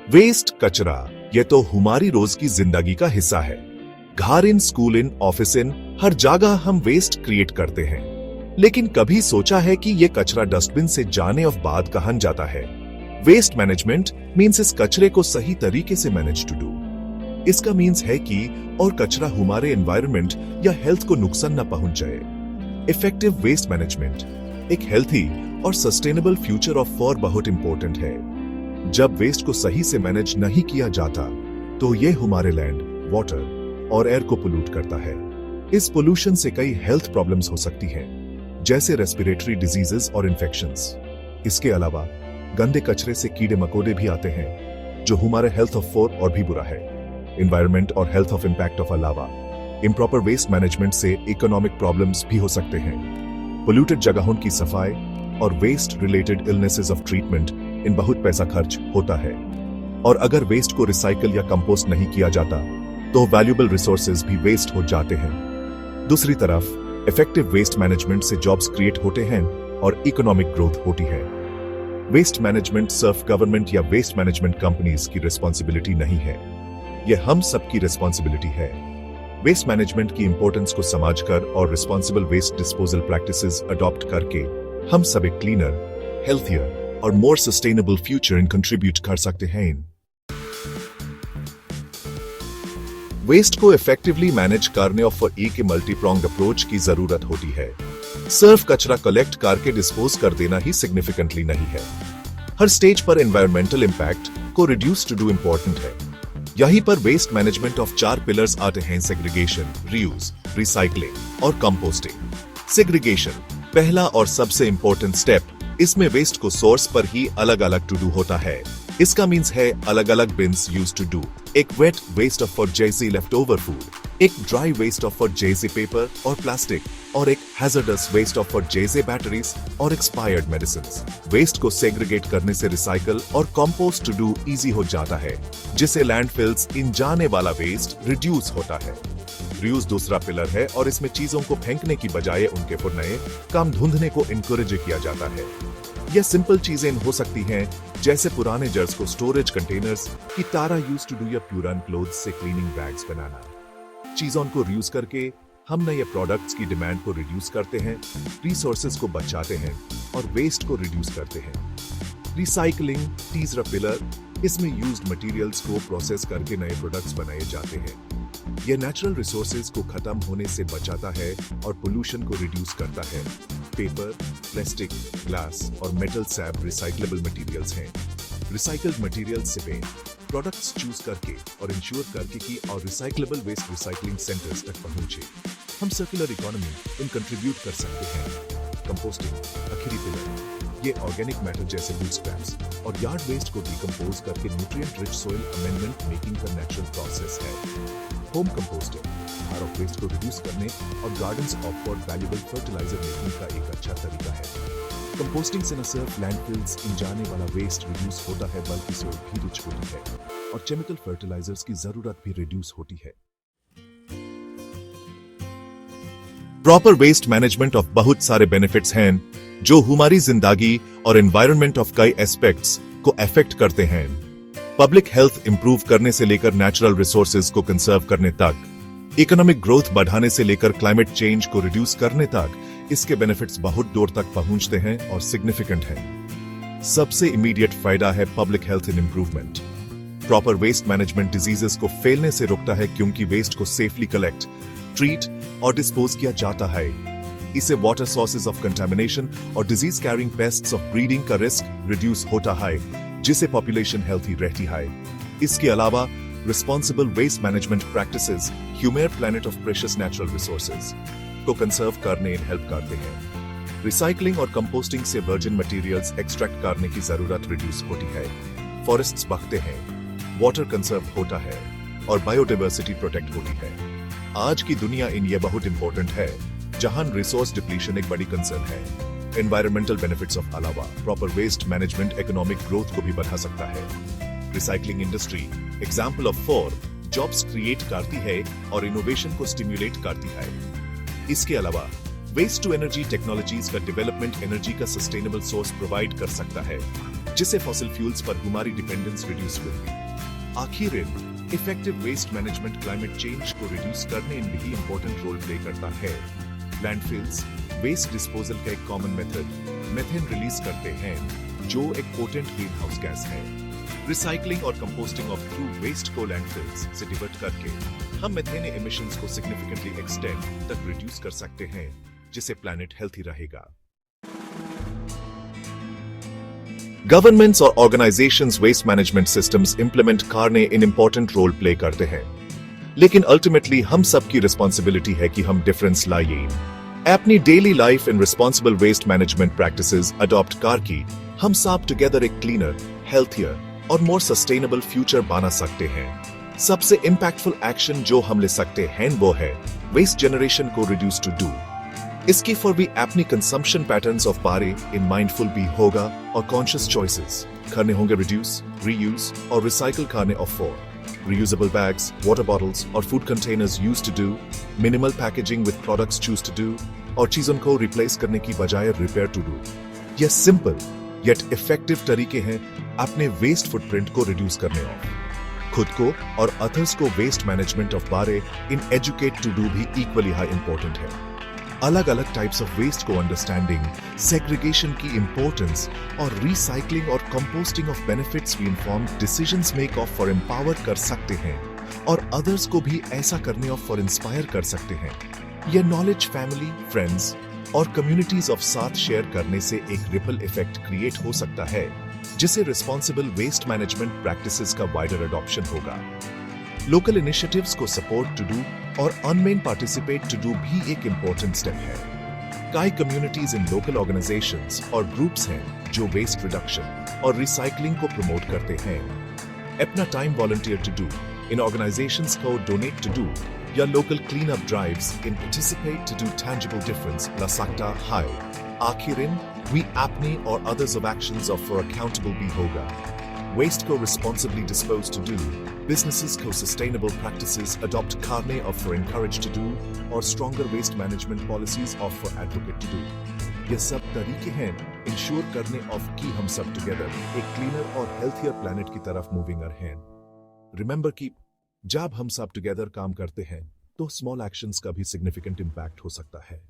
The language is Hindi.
वेस्ट कचरा ये तो हमारी रोज की जिंदगी का हिस्सा है। घर इन, स्कूल इन, ऑफिस इन, हर जगह हम वेस्ट क्रिएट करते हैं। लेकिन कभी सोचा है कि ये कचरा डस्टबिन से जाने और बाद कहां जाता है? वेस्ट मैनेजमेंट मीन्स इस कचरे को सही तरीके से मैनेज टू डू। इसका मीन्स है कि और कचरा हमारे एनवायरनमेंट या हेल्थ को नुकसान न पहुंचाए। इफेक्टिव वेस्ट मैनेजमेंट एक हेल्थी और सस्टेनेबल फ्यूचर ऑफ फॉर बहुत इंपॉर्टेंट है। जब वेस्ट को सही से मैनेज नहीं किया जाता तो ये हमारे लैंड, वाटर और एयर को पोल्यूट करता है। इस पोल्यूशन से कई हेल्थ प्रॉब्लम्स हो सकती हैं, जैसे रेस्पिरेटरी डिजीजेस और इन्फेक्शंस। इसके अलावा गंदे कचरे से कीड़े मकोड़े भी आते हैं, जो हमारे हेल्थ ऑफ फॉर और भी बुरा है। एनवायरनमेंट और हेल्थ ऑफ इंपैक्ट ऑफ अलावा इम्प्रॉपर वेस्ट मैनेजमेंट से इकोनॉमिक प्रॉब्लम्स भी हो सकते हैं। पोल्यूटेड जगहों की सफाई और waste related illnesses of treatment in बहुत पैसा खर्च होता है। और अगर वेस्ट को रिसाइकल या कंपोस्ट नहीं किया जाता तो वैल्यूएबल रिसोर्सेज भी वेस्ट हो जाते हैं। दूसरी तरफ इफेक्टिव वेस्ट मैनेजमेंट से जॉब्स क्रिएट होते हैं और इकोनॉमिक ग्रोथ होती है। वेस्ट मैनेजमेंट सिर्फ गवर्नमेंट या वेस्ट मैनेजमेंट कंपनीज की रिस्पॉन्सिबिलिटी नहीं है, यह हम सबकी रिस्पॉन्सिबिलिटी है। वेस्ट मैनेजमेंट की इंपॉर्टेंस को समझकर और responsible waste disposal practices adopt करके हम सब एक क्लीनर, हेल्थियर और more sustainable future in contribute कर सकते हैं। वेस्ट को इफेक्टिवली मैनेज करने और एक मल्टी प्रोंग्ड अप्रोच की जरूरत होती है। सिर्फ कचरा कलेक्ट करके डिस्पोज कर देना ही सिग्निफिकेंटली नहीं है। हर स्टेज पर एनवायरमेंटल इंपैक्ट को रिड्यूस टू डू इंपॉर्टेंट है। यहीं पर वेस्ट मैनेजमेंट ऑफ 4 पिलर्स आते हैं: सेग्रीगेशन, रीयूज, रिसाइकलिंग और कंपोस्टिंग। सेग्रीगेशन पहला और सबसे इंपॉर्टेंट स्टेप। इसमें वेस्ट को सोर्स पर ही अलग अलग टू डू होता है। इसका मीन्स है अलग अलग बिन्स यूज टू डू। एक वेट वेस्ट ऑफ फॉर जैसे लेफ्ट ओवर फूड, एक ड्राई वेस्ट ऑफ फॉर जैसे पेपर और प्लास्टिक, और एक हैजर्डस वेस्ट ऑफ फॉर जैसे बैटरीज और एक्सपायर्ड मेडिसिन्स। वेस्ट को सेग्रीगेट करने से रिसाइकल और कंपोस्ट टू डू इजी हो जाता है, जिससे लैंडफिल्स इन जाने वाला वेस्ट रिड्यूस होता है। रीयूज दूसरा पिलर है और इसमें चीजों को फेंकने की बजाय उनके फिर नए काम ढूंढने को इनकरेज किया जाता है। यह सिंपल चीजें हो सकती हैं, जैसे पुराने जर्स को स्टोरेज कंटेनर्स की तरह यूज टू डू या प्यूरन क्लोथ्स से क्लीनिंग बैग्स बनाना। चीजों को रीयूज करके हम नए प्रोडक्ट्स की डिमांड को रिड्यूस करते हैं, रिसोर्सेज को बचाते हैं और वेस्ट को रिड्यूस करते हैं। रिसाइकलिंग तीसरा पिलर, इसमें यूज्ड मटेरियल्स को प्रोसेस करके नए प्रोडक्ट्स बनाए जाते हैं। यह नेचुरल रिसोर्सेज को खत्म होने से बचाता है और पोल्यूशन को रिड्यूस करता है। पेपर, प्लास्टिक, ग्लास और मेटल सैप रिसाइक्लेबल मटेरियल्स हैं। रिसाइकल्ड मटेरियल्स से वे प्रोडक्ट्स चूज करके और इंश्योर करके कि और रिसाइक्लेबल वेस्ट रिसाइकलिंग सेंटर्स तक पहुंचे। हम सर्कुलर इकोनॉमी इन कंट्रीब्यूट कर सकते हैं। कंपोस्टिंग आखिरी पिलर, ये ऑर्गेनिक मैटर जैसे फूड स्क्रैप्स और यार्ड वेस्ट को डिकम्पोज करके nutrient rich soil amendment making का नेचुरल प्रोसेस है। होम कंपोस्टिंग हार ऑफ वेस्ट को रिड्यूस करने और gardens of for valuable fertiliser making का एक अच्छा तरीका है। कंपोस्टिंग से न सिर्फ लैंडफिल्स इन जाने वाला वेस्ट रिड्यूस होता है, बल्कि सॉइल भी रिच होती है और केमिकल फर्टिलाइजर्स की जरूरत भी रिड्यूस होती है। प्रॉपर वेस्ट मैनेजमेंट ऑफ बहुत सारे बेनिफिट्स हैं, जो हमारी जिंदगी और एनवायरनमेंट ऑफ कई एस्पेक्ट्स को अफेक्ट करते हैं। पब्लिक हेल्थ इंप्रूव करने से लेकर नेचुरल रिसोर्सेज को कंजर्व करने तक, इकोनॉमिक ग्रोथ बढ़ाने से लेकर क्लाइमेट चेंज को रिड्यूस करने तक, इसके बेनिफिट्स बहुत दूर तक पहुंचते हैं और सिग्निफिकेंट हैं। सबसे इमीडिएट फायदा है public health in improvement. Proper waste management diseases को फैलने से रोकता है, क्योंकि वेस्ट को सेफली कलेक्ट, ट्रीट और डिस्पोज किया जाता है। इससे वाटर सोर्सेज ऑफ कंटामिनेशन और disease carrying pests of breeding का रिस्क रिड्यूस होता है, जिससे पॉपुलेशन हेल्थी रहती है। इसके अलावा responsible waste management practices humour planet of precious natural resources को कंजर्व करने में हेल्प करते हैं। रिसाइकलिंग और कंपोस्टिंग से वर्जिन मटेरियल्स एक्सट्रैक्ट करने की जरूरत रिड्यूस होती है, फॉरेस्ट्स बढ़ते हैं, वाटर कंजर्व होता है और बायोडाइवर्सिटी प्रोटेक्ट होती है। आज की दुनिया इन ये बहुत इंपॉर्टेंट है, जहां रिसोर्स डिप्लीशन एक बड़ी कंसर्न है। एनवायरमेंटल बेनिफिट्स ऑफ अलावा proper waste management economic growth को भी बढ़ा सकता है। Recycling industry example of for jobs create करती है और इनोवेशन को स्टिम्युलेट करती है। इसके अलावा वेस्ट टू एनर्जी टेक्नोलॉजीज का डेवलपमेंट एनर्जी का सस्टेनेबल सोर्स प्रोवाइड कर सकता है। जिससे फॉसिल फ्यूल्स पर हमारी डिपेंडेंस रिड्यूस होगी। आखिर effective waste management climate change को रिड्यूस करने में भी इंपॉर्टेंट रोल प्ले करता है। लैंडफिल्स वेस्ट डिस्पोजल का एक कॉमन मेथड मीथेन रिलीज करते हैं, जो एक पोटेंट ग्रीन हाउस गैस है। रिसाइकलिंग और कंपोस्टिंग ऑफ थ्रू वेस्ट को लैंडफिल्स से डिवर्ट करके हम मीथेन एमिशंस को सिग्निफिकेंटली एक्सटेंड तक रिड्यूस कर सकते हैं, जिससे प्लैनेट हेल्थी रहेगा। गवर्नमेंट्स और organisations waste management systems implement करने इन इंपॉर्टेंट रोल प्ले करते हैं, लेकिन अल्टीमेटली हम सबकी रिस्पॉन्सिबिलिटी है कि हम डिफरेंस लाइए। अपनी daily life in responsible waste management practices adopt करके हम सब टुगेदर एक क्लीनर, हेल्थियर और मोर सस्टेनेबल फ्यूचर बना सकते हैं। सबसे इंपैक्टफुल एक्शन जो हम ले सकते हैं वो है वेस्ट जनरेशन को रिड्यूस टू डू। इसकी फॉर भी अपनी कंजम्पशन पैटर्न्स ऑफ बारे इन माइंडफुल भी होगा और कॉन्शियस चॉइसेस करने होंगे। रिड्यूस, रीयूज और रिसाइकल करने of for reusable bags, water bottles और food containers used to do, minimal packaging with products choose to do, और चीजों को रिप्लेस करने की बजाय रिपेयर टू डू। ये सिंपल येट इफेक्टिव तरीके हैं अपने वेस्ट फुटप्रिंट को रिड्यूस करने ऑफ। खुद को और अदर्स को वेस्ट मैनेजमेंट ऑफ बारे इन एजुकेट टू डू भी इक्वली हाई इंपॉर्टेंट है। अलग अलग टाइप्स ऑफ वेस्ट को अंडरस्टैंडिंग, सेग्रीगेशन की इंपॉर्टेंस और रिसाइकलिंग और कंपोस्टिंग ऑफ बेनिफिट्स भी inform decisions make of for empower कर सकते हैं और अदर्स को भी ऐसा करने ऑफ फॉर इंस्पायर कर सकते हैं। यह नॉलेज फैमिली, फ्रेंड्स और कम्युनिटीज ऑफ साथ शेयर करने से एक रिपल इफेक्ट क्रिएट हो सकता है, जिससे रिस्पॉन्सिबल वेस्ट मैनेजमेंट प्रैक्टिसेस का वाइडर अडॉप्शन होगा। लोकल इनिशिएटिव्स को सपोर्ट टू डू और अनमेन पार्टिसिपेट टू डू भी एक इंपॉर्टेंट स्टेप है। कई कम्युनिटीज इन लोकल ऑर्गेनाइजेशंस और ग्रुप्स हैं जो वेस्ट रिडक्शन और रिसाइकलिंग को प्रमोट करते हैं। अपना टाइम वॉलंटियर टू डू इन ऑर्गेनाइजेशंस को डोनेट टू डू या local clean up drives in participate to do tangible difference ला सकता है। आखिर वी अपने और others of actions of for accountable भी होगा। वेस्ट को responsibly dispose to do, businesses को sustainable practices adopt करने और for encourage to do और stronger waste management policies और for advocate to do। ये सब तरीके हैं इंश्योर करने ऑफ कि हम सब टुगेदर एक क्लीनर और हेल्थियर प्लैनेट की तरफ मूविंग हैं। रिमेंबर कि जब हम सब टुगेदर काम करते हैं तो स्मॉल एक्शंस का भी सिग्निफिकेंट इंपैक्ट हो सकता है।